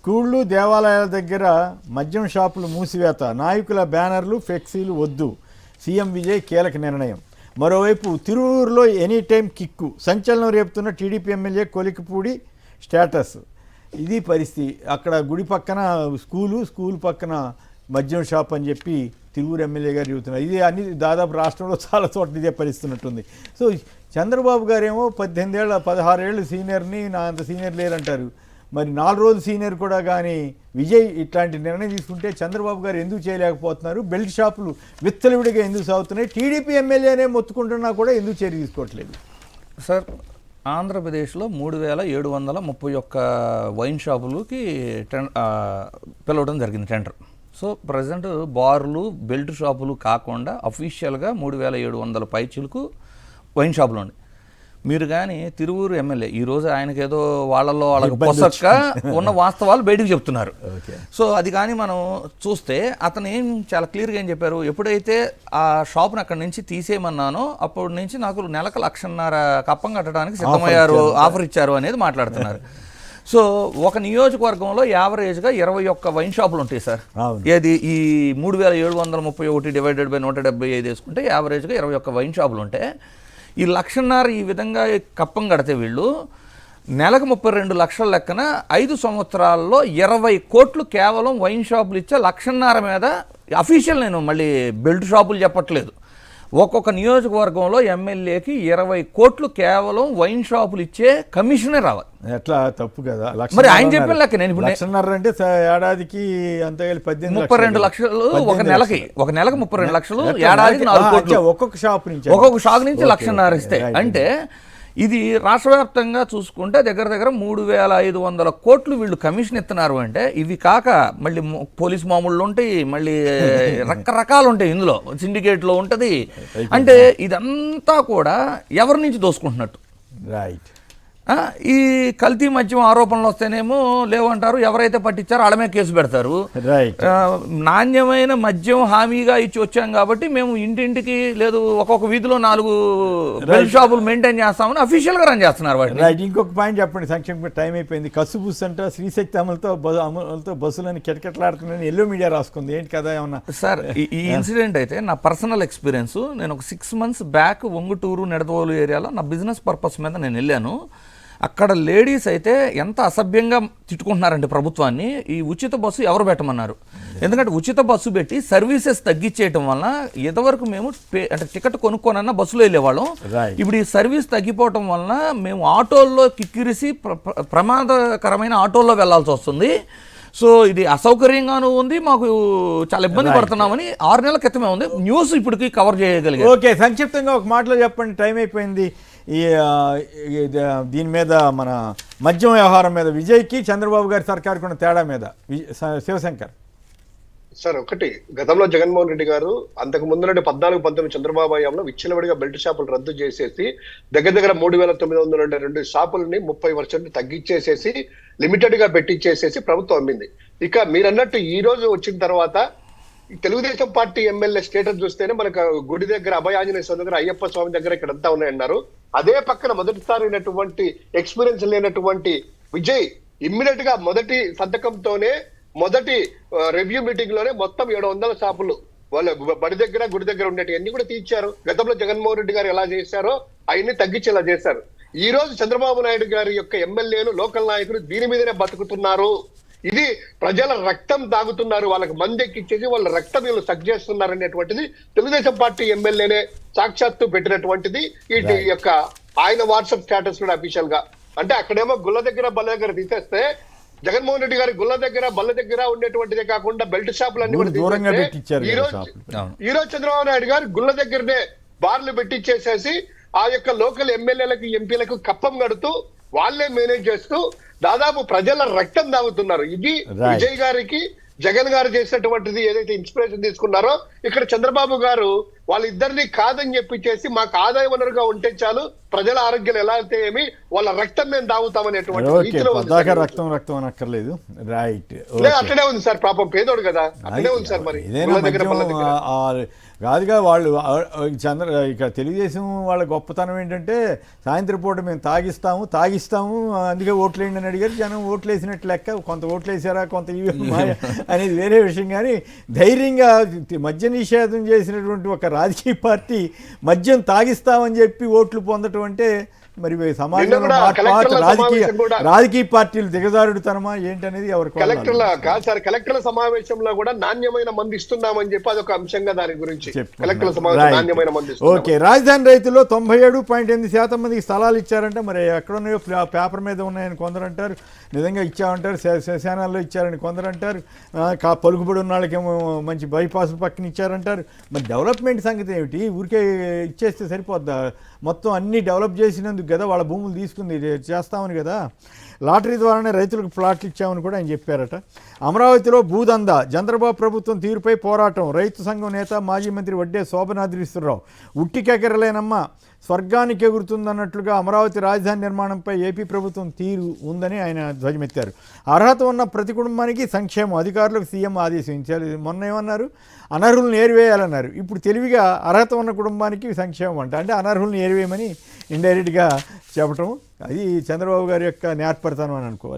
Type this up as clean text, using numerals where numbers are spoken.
స్కూళ్ళు దేవాలయాల దగ్గర మద్యం షాపులు మూసివేత, నాయకుల బ్యానర్లు ఫ్లెక్సీలు వద్దు, సీఎం విజయ్ కీలక నిర్ణయం. మరోవైపు తిరువూరులో ఎనీ టైం కిక్కు, సంచలనం రేపుతున్న టీడీపీ ఎమ్మెల్యే కొలికిపూడి స్టేటస్. ఇది పరిస్థితి. అక్కడ గుడి పక్కన స్కూల్ పక్కన మద్యం షాప్ అని చెప్పి తిరువూరు ఎమ్మెల్యే గారు చెబుతున్నారు. ఇది అన్ని దాదాపు రాష్ట్రంలో చాలా చోట్ల ఇదే పరిస్థితున్నట్టుంది. సో చంద్రబాబు గారేమో 18 ఏళ్ళ 16 ఏళ్ళు సీనియర్ని, నా అంత సీనియర్ లేరంటారు. మరి 4 రోజులు సీనియర్ కూడా కానీ విజయ్ ఇట్లాంటి నిర్ణయం తీసుకుంటే చంద్రబాబు గారు ఎందుకు చేయలేకపోతున్నారు? బెల్ట్ షాపులు విత్తలవిడిగా ఎందుకు సాగుతున్నాయి? టీడీపీ ఎమ్మెల్యేనే మొత్తుకుంటున్నా కూడా ఎందుకు చర్య తీసుకోవట్లేదు? సార్, ఆంధ్రప్రదేశ్లో 3731 వైన్ షాపులకి పిలవడం జరిగింది టెండర్. సో ప్రజెంట్ బార్లు, బెల్ట్ షాపులు కాకుండా అఫీషియల్గా 3700 పైచులకు వైన్ షాపులు ఉన్నాయి. మీరు కానీ తిరువూరు ఎమ్మెల్యే ఈరోజు ఆయనకి ఏదో వాళ్ళకి పొసక్క ఉన్న వాస్తవాలు బయటకు చెప్తున్నారు. సో అది కానీ మనం చూస్తే అతను చాలా క్లియర్గా ఏం చెప్పారు, ఎప్పుడైతే ఆ షాప్ని అక్కడి నుంచి తీసేయమన్నానో అప్పటి నుంచి నాకు నెలకు 1,50,000 కప్పం కట్టడానికి సిద్ధమయ్యారు, ఆఫర్ ఇచ్చారు అనేది మాట్లాడుతున్నారు. సో ఒక నియోజకవర్గంలో యావరేజ్గా 21 వైన్ షాపులు ఉంటాయి సార్. ఏది ఈ 3731 డివైడెడ్ బై 175 వేసుకుంటే యావరేజ్గా 21 వైన్ షాపులు ఉంటాయి. ఈ 1,50,000 ఈ విధంగా కప్పం కడితే వీళ్ళు నెలకు 32 లక్షల లెక్కన 5 సంవత్సరాల్లో 20 కోట్లు కేవలం వైన్ షాపులు ఇచ్చే 1,50,000 మీద అఫీషియల్, నేను మళ్ళీ బెల్ట్ షాపులు చెప్పట్లేదు, ఒక్కొక్క నియోజకవర్గంలో ఎమ్మెల్యేకి 20 కోట్లు కేవలం వైన్ షాపులు ఇచ్చే కమిషనే రావాలి. ఎట్లా తప్పు కదా? మరి ఆయన చెప్పిన లెక్క నేను ఇప్పుడు 1,50,000 అంటే ఏడాదికి అంత 32 లక్షలు, ఒక నెలకి 32 లక్షలు, ఏడాదికి 4 కోట్లు ఒక్కొక్క షాప్ నుంచి 1,50,000 ఇస్తే, అంటే ఇది రాష్ట్ర వ్యాప్తంగా చూసుకుంటే దగ్గర 3,500 కోట్లు వీళ్ళు కమిషన్ ఇస్తున్నారు. అంటే ఇవి కాక మళ్ళీ పోలీస్ మామూళ్ళు ఉంటాయి, మళ్ళీ రకరకాలు ఉంటాయి, ఇందులో సిండికేట్లో ఉంటుంది. అంటే ఇదంతా కూడా ఎవరి నుంచి దోసుకుంటున్నట్టు. రైట్. ఈ కల్తీ మద్యం ఆరోపణలు వస్తేనేమో లేవంటారు, ఎవరైతే పట్టించారో వాళ్ళ మీద కేసు పెడతారు. నాణ్యమైన మద్యం హామీగా ఇచ్చి వచ్చాం కాబట్టి మేము ఇంటింటికి లేదు ఒక్కొక్క వీధిలో 4 బెల్ట్ షాపులు మెయింటైన్ చేస్తామని అఫీషియల్గా రన్ చేస్తున్నారు వాటిని. రైట్. ఇంకొక పాయింట్ చెప్పండి, సంక్షేమ టైం అయిపోయింది. కసుబుస్ అంట శ్రీశక్తి అమలుతో బస్సులని కిటకిటలాడుతున్నాయని ఎల్లో మీడియా రాసుకుంది, ఏంటి కదా ఏమన్నా? సార్, ఈ ఇన్సిడెంట్ అయితే నా పర్సనల్ ఎక్స్పీరియన్స్. నేను ఒక 6 months బ్యాక్ ఒంగుటూరు, నెడదవోలు ఏరియాలో నా బిజినెస్ పర్పస్ మీద నేను వెళ్ళాను. అక్కడ లేడీస్ అయితే ఎంత అసభ్యంగా తిట్టుకుంటున్నారంటే ప్రభుత్వాన్ని, ఈ ఉచిత బస్సు ఎవరు పెట్టమన్నారు? ఎందుకంటే ఉచిత బస్సు పెట్టి సర్వీసెస్ తగ్గించేయటం వల్ల ఇంతవరకు మేము అంటే టికెట్ కొనుక్కోనన్నా బస్సులో వెళ్ళేవాళ్ళం. ఇప్పుడు ఈ సర్వీస్ తగ్గిపోవటం వలన మేము ఆటోల్లో కిక్కిరిసి ప్రమాదకరమైన ఆటోల్లో వెళ్లాల్సి వస్తుంది. సో ఇది అసౌకర్యంగానూ ఉంది, మాకు చాలా ఇబ్బంది పడుతున్నామని 6 నెలల క్రితమే ఉంది న్యూస్, ఇప్పటికి కవర్ చేయగలిగారు. ఓకే, సంక్షిప్తంగా ఒక మాటలో చెప్పండి, టైం అయిపోయింది. దీని మీద మన మద్యం వ్యవహారం మీద విజయ్కి చంద్రబాబు గారి సర్కారుకు ఉన్న తేడా మీద శివశంకర్ సార్. ఒకటి, గతంలో జగన్మోహన్ రెడ్డి గారు అంతకు ముందు 14-19 చంద్రబాబు హయాంలో విచ్చలవిడిగా బెల్ట్ షాపులు రద్దు చేసేసి దగ్గర 3,902 షాపులని 30% తగ్గించేసేసి లిమిటెడ్ గా పెట్టించేసేసి ప్రభుత్వం అమ్మింది. ఇక మీరన్నట్టు ఈ రోజు వచ్చిన తర్వాత తెలుగుదేశం పార్టీ ఎమ్మెల్యే స్టేటస్ చూస్తేనే మనకు గుడి దగ్గర అభయ ఆంజనేయ స్వామి దగ్గర, అయ్యప్ప స్వామి దగ్గర ఇక్కడంతా ఉన్నాయన్నారు. అదే పక్కన మొదటిసారి ఎక్స్పీరియన్స్ లేనటువంటి విజయ్ ఇమ్మీడియట్ గా మొదటి సంతకంతోనే మొదటి రివ్యూ మీటింగ్ లోనే మొత్తం 700 షాపులు వాళ్ళ బడి దగ్గర, గుడి దగ్గర ఉండేవి అన్ని కూడా తీర్చారు. గతంలో జగన్మోహన్ రెడ్డి గారు ఎలా చేశారో అవన్నీ తగ్గించేలా చేశారు. ఈ రోజు చంద్రబాబు నాయుడు గారి యొక్క ఎమ్మెల్యేలు, లోకల్ నాయకులు దీని మీదనే బతుకుతున్నారు. ఇది ప్రజల రక్తం తాగుతున్నారు, వాళ్ళకి మంది ఎక్కిచ్చేసి వాళ్ళ రక్తం వీళ్ళు సక్ చేస్తున్నారు అనేటువంటిది తెలుగుదేశం పార్టీ ఎమ్మెల్యేనే సాక్షాత్తు పెట్టినటువంటిది. ఈ యొక్క ఆయన వాట్సాప్ స్టేటస్ కూడా అఫీషియల్ గా. అంటే అక్కడేమో గుళ్ళ దగ్గర, బల్ల దగ్గర తీసేస్తే జగన్మోహన్ రెడ్డి గారి గుళ్ళ దగ్గర, బల్ల దగ్గర ఉండేటువంటిదే కాకుండా బెల్ట్ షాపులు అన్ని కూడా ఈ రోజు చంద్రబాబు నాయుడు గారు గుళ్ళ దగ్గరనే బార్లు పెట్టించేసేసి ఆ యొక్క లోకల్ ఎమ్మెల్యేలకు, ఎంపీలకు కప్పం కడుతూ వాళ్ళే మేనేజ్ చేస్తూ దాదాపు ప్రజల రక్తం తాగుతున్నారు. ఇది విజయ్ గారికి జగన్ గారు చేసినటువంటిది ఏదైతే ఇన్స్పిరేషన్ తీసుకున్నారో ఇక్కడ చంద్రబాబు గారు వాళ్ళిద్దరిని కాదని చెప్పి మాకు ఆదాయ వనరుగా ఉంటే చాలు, ప్రజల ఆరోగ్యాలు ఎలా అయితే ఏమి, వాళ్ళ రక్తం మేము దాగుతామనేటువంటి ఓకే రీతిలో ఉంది పద్దాక సార్. రక్తం అనక్కర్లేదు రైట్ లే, అట్లనే ఉంది సార్, పాపం పేదోడు కదా, అట్లనే ఉంది సార్. మరి ఇదేనా ఊళ్ళ దగ్గర, పల్లె మద్యం దగ్గర. కాదుగా వాళ్ళు ఇక తెలుగుదేశం వాళ్ళ గొప్పతనం ఏంటంటే సాయంత్రం పూట మేము తాగిస్తాము అందుకే ఓట్లేయండి అని అడిగారు. జనం ఓట్లు వేసినట్టు లెక్క, కొంత ఓట్లు వేసారా కొంత ఇవి మాయ అనేది వేరే విషయం. కానీ ధైర్యంగా మద్య నిషేధం చేసినటువంటి ఒక రాజకీయ పార్టీ మద్యం తాగిస్తామని చెప్పి ఓట్లు పొందటం అంటే మరి సమాజంలో కూడా కలెక్టర్ల సమావేశం కూడా- రాజకీయ పార్టీలు దిగజారుడుతనమా ఏంటనేది ఎవరికి కలెక్టర్ల కాదు సార్, కలెక్టర్ల సమావేశంలో కూడా నాణ్యమైన మందు ఇస్తున్నామని చెప్పి అదొక అంశంగా దాని గురించి కలెక్టర్ల సమావేశం నాణ్యమైన మందు ఇస్తున్నాం. ఓకే రాజధాని రైతుల్లో 97.8% మందికి స్థలాలు ఇచ్చారంటే మరి ఎక్కడున్నాయో పేపర్ మీద ఉన్నాయని కొందరు అంటారు, నిజంగా ఇచ్చామంటారు, శ్మశానాల్లో ఇచ్చారని కొందరు అంటారు, పలుకుబడి ఉన్న వాళ్ళకేమో మంచి బైపాస్ పక్కన ఇచ్చారంటారు. మరి డెవలప్మెంట్ సంగతి ఏమిటి? ఊరికే ఇచ్చేస్తే సరిపోద్దా? మొత్తం అన్నీ డెవలప్ చేసినందుకు కదా వాళ్ళ భూములు తీసుకుంది, చేస్తామని కదా. లాటరీ ద్వారానే రైతులకు ప్లాట్లు ఇచ్చామని కూడా ఆయన చెప్పారట. అమరావతిలో భూదందా, చంద్రబాబు ప్రభుత్వం తీరుపై పోరాటం, రైతు సంఘం నేత మాజీ మంత్రి వడ్డే శోభనాద్రీశ్వరరావు. ఉట్టికెకరలేనమ్మా స్వర్గానికి ఎగురుతుందన్నట్లుగా అమరావతి రాజధాని నిర్మాణంపై ఏపీ ప్రభుత్వం తీరు ఉందని ఆయన ధ్వజమెత్తారు. అర్హత ఉన్న ప్రతి కుటుంబానికి సంక్షేమం, అధికారులకు సీఎం ఆదేశించారు. మొన్న ఏమన్నారు? అనర్హులను ఏరివేయాలన్నారు. ఇప్పుడు తెలివిగా అర్హత ఉన్న కుటుంబానికి సంక్షేమం అంటే అనర్హులను ఏరివేయమని ఇండైరెక్ట్గా చెప్పటం, అది చంద్రబాబు గారి యొక్క నేర్పరితనం అని అనుకోవాలి.